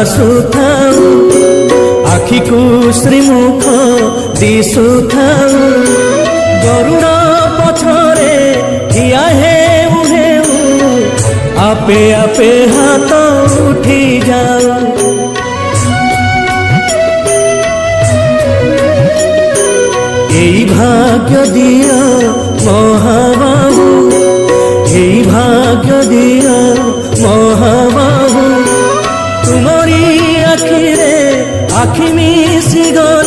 ଆସୁଥାଉ ଆଖିକୁ ଶ୍ରୀମୁଖ ଦିଶୁଥାଉ ଗରୁଡ଼ ପଛରେ ଠିଆ ହେଉ ହେଉ ଆପେ ଆପେ ହାତ ଉଠି ଯାଉ। এই ভাগ্য দিও মহাবাহু, এই ভাগ্য দিও মহাবাহু, তুমরি আখিরে আখি মিশি গলে